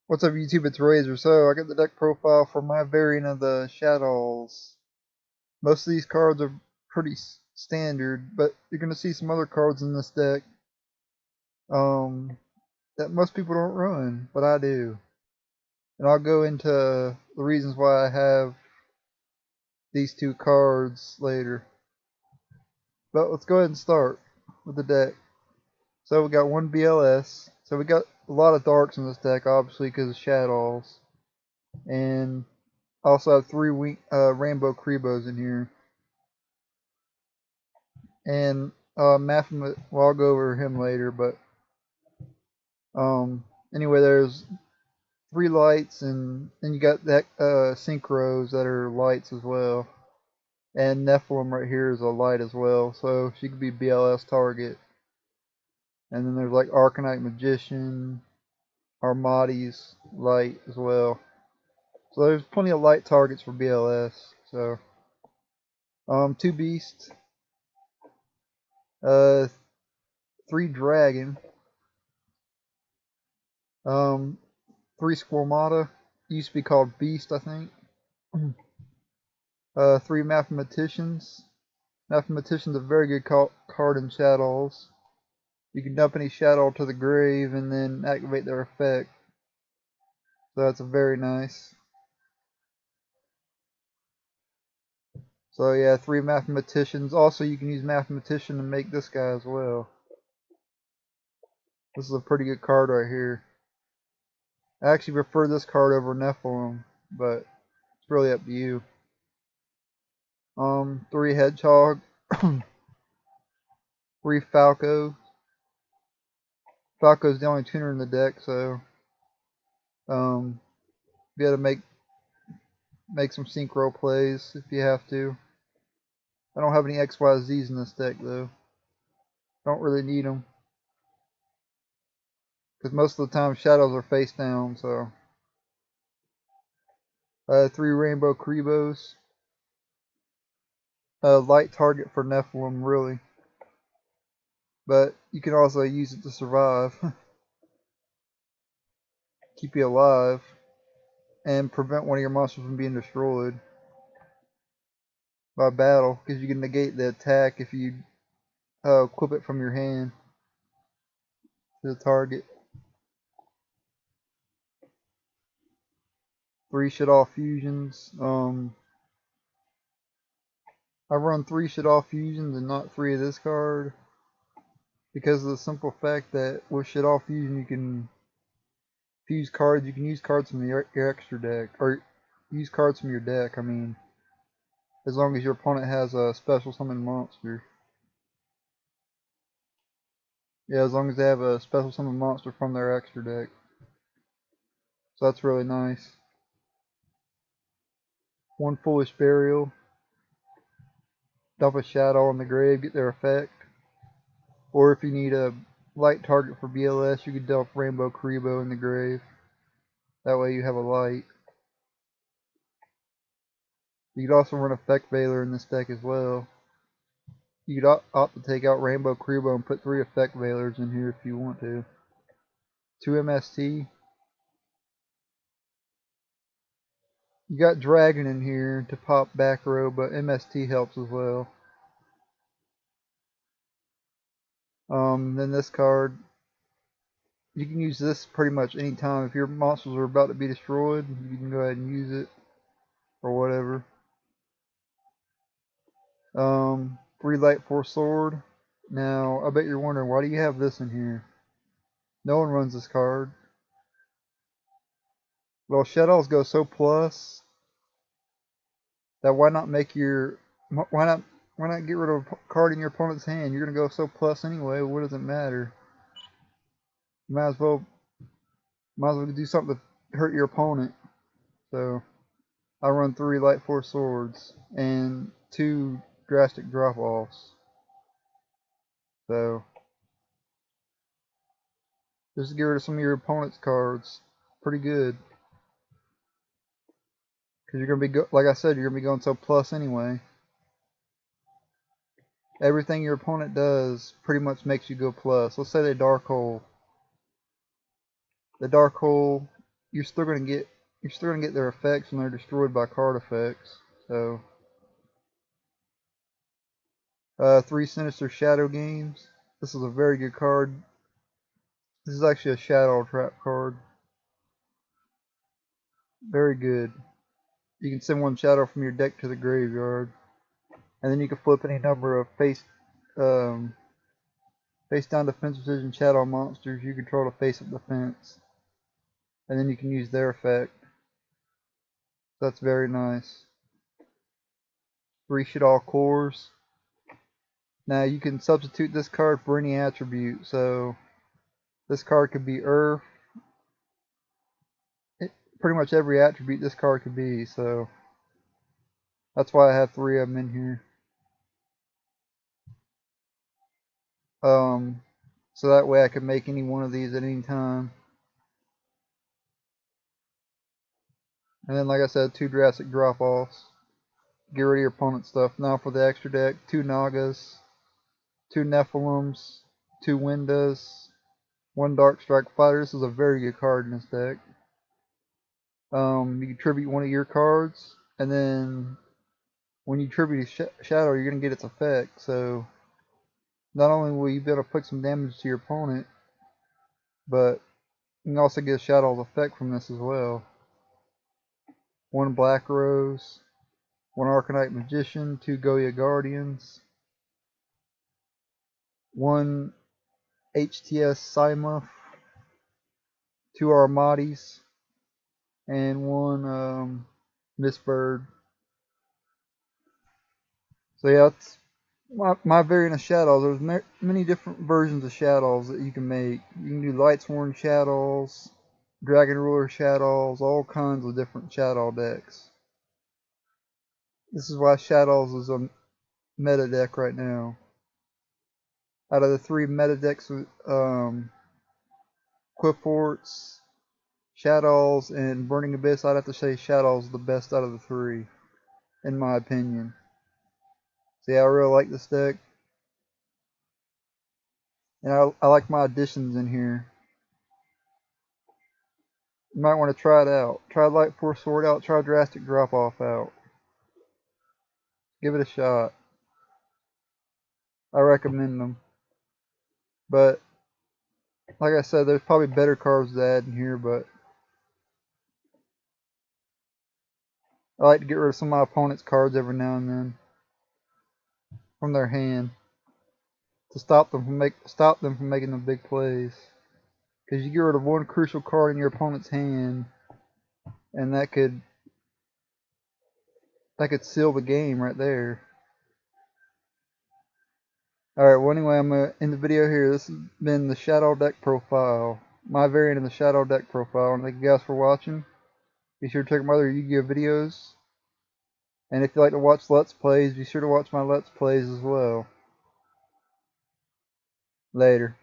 What's up, YouTube? It's Razer. So, I got the deck profile for my variant of the Shaddolls. Most of these cards are pretty standard, but you're going to see some other cards in this deck that most people don't run, but I do. And I'll go into the reasons why I have these two cards later. But let's go ahead and start with the deck. So, we got one BLS. So, we got a lot of darks in this deck, obviously, because of Shaddolls. And I also have three Rainbow Krebos in here. And well, I'll go over him later, but anyway, there's three lights, and then you got that synchros that are lights as well. And Nephilim right here is a light as well, so she could be BLS target. And then there's like Arcanite Magician, Armades light as well. So there's plenty of light targets for BLS. So two Beasts, three Dragon, three Squamata, used to be called Beast, I think. Three Mathematicians. Mathematician's a very good card in Shaddolls. You can dump any Shaddoll to the grave and then activate their effect. So that's very nice. So yeah, three Mathematicians. Also, you can use Mathematician to make this guy as well. This is a pretty good card right here. I actually prefer this card over Nephilim, but it's really up to you. Three Hedgehog. Three Falco. Falco's the only tuner in the deck, so be able to make some synchro plays if you have to. I don't have any XYZs in this deck though. Don't really need them because most of the time Shaddolls are face down. So three Rainbow Krebos. Light target for Nephilim really, but you can also use it to survive, keep you alive, and prevent one of your monsters from being destroyed by battle, because you can negate the attack if you equip it from your hand to the target. Three Shaddoll fusions. I run three Shaddoll fusions and not three of this card because of the simple fact that with Shaddoll fusion you can fuse cards. You can use cards from your extra deck, or use cards from your deck. I mean, as long as your opponent has a special summon monster. Yeah, as long as they have a special summon monster from their extra deck. So that's really nice. One Foolish Burial. Dump a Shaddoll in the grave, get their effect. Or if you need a light target for BLS, you could dump Rainbow Krebo in the grave. That way you have a light. You could also run Effect Veiler in this deck as well. You could opt to take out Rainbow Krebo and put three Effect Veilers in here if you want to. Two MST. You got Dragon in here to pop back row, but MST helps as well. Then this card, you can use this pretty much any time. If your monsters are about to be destroyed, you can go ahead and use it or whatever. Three Light Force Sword. Now, I bet you're wondering, why do you have this in here? No one runs this card. Well, Shaddolls go so plus that why not get rid of a card in your opponent's hand? You're gonna go so plus anyway. What does it matter? You might as well do something to hurt your opponent. So I run three Light Force Swords and two Drastic Drop Offs. So just to get rid of some of your opponent's cards, pretty good. Because you're gonna be like I said, you're gonna be going so plus anyway. Everything your opponent does pretty much makes you go plus. Let's say they Dark Hole. The Dark Hole you're still gonna get their effects when they're destroyed by card effects. So 3 Sinister Shadow Games. This is a very good card. This is actually a Shaddoll trap card. Very good. You can send one Shadow from your deck to the graveyard, and then you can flip any number of face down defense precision Shaddoll monsters you control to face up defense, and then you can use their effect. That's very nice. 3 Shaddoll cores. Now you can substitute this card for any attribute. So this card could be Earth. Pretty much every attribute this card could be. So that's why I have 3 of them in here. So that way I can make any one of these at any time. And then, like I said, 2 Drastic drop-offs. Get rid of your opponent's stuff. Now for the extra deck, 2 Nagas, 2 Nephilims, 2 Windas, 1 Dark Strike Fighter. This is a very good card in this deck. You can tribute one of your cards, and then when you tribute a Shadow, you're going to get its effect. So not only will you be able to put some damage to your opponent, but you can also get a Shaddow's effect from this as well. 1 Black Rose, 1 Arcanite Magician, 2 Goya Guardians, 1 HTS Psymuff, 2 Armatis, and 1 Miss Bird. So yeah, that's my variant of Shaddolls. There's many different versions of Shaddolls that you can make. You can do Lightsworn Shaddolls, Dragon Ruler Shaddolls, all kinds of different Shaddoll decks. This is why Shaddolls is a meta deck right now. Out of the 3 meta decks, Quiforts, Shaddolls, and Burning Abyss, I'd have to say Shaddolls is the best out of the 3, in my opinion. So yeah, I really like this deck. And I like my additions in here. You might want to try it out. Try Light Force Sword out. Try Drastic Drop Off out. Give it a shot. I recommend them. But like I said, there's probably better cards to add in here, but I like to get rid of some of my opponent's cards every now and then from their hand to stop them from making the big plays. Because you get rid of one crucial card in your opponent's hand, and that could seal the game right there. Alright, well anyway, I'm going to end the video here. This has been the Shaddoll deck profile. My variant of the Shaddoll deck profile. And thank you guys for watching. Be sure to check out my other Yu-Gi-Oh videos. And if you like to watch Let's Plays, be sure to watch my Let's Plays as well. Later.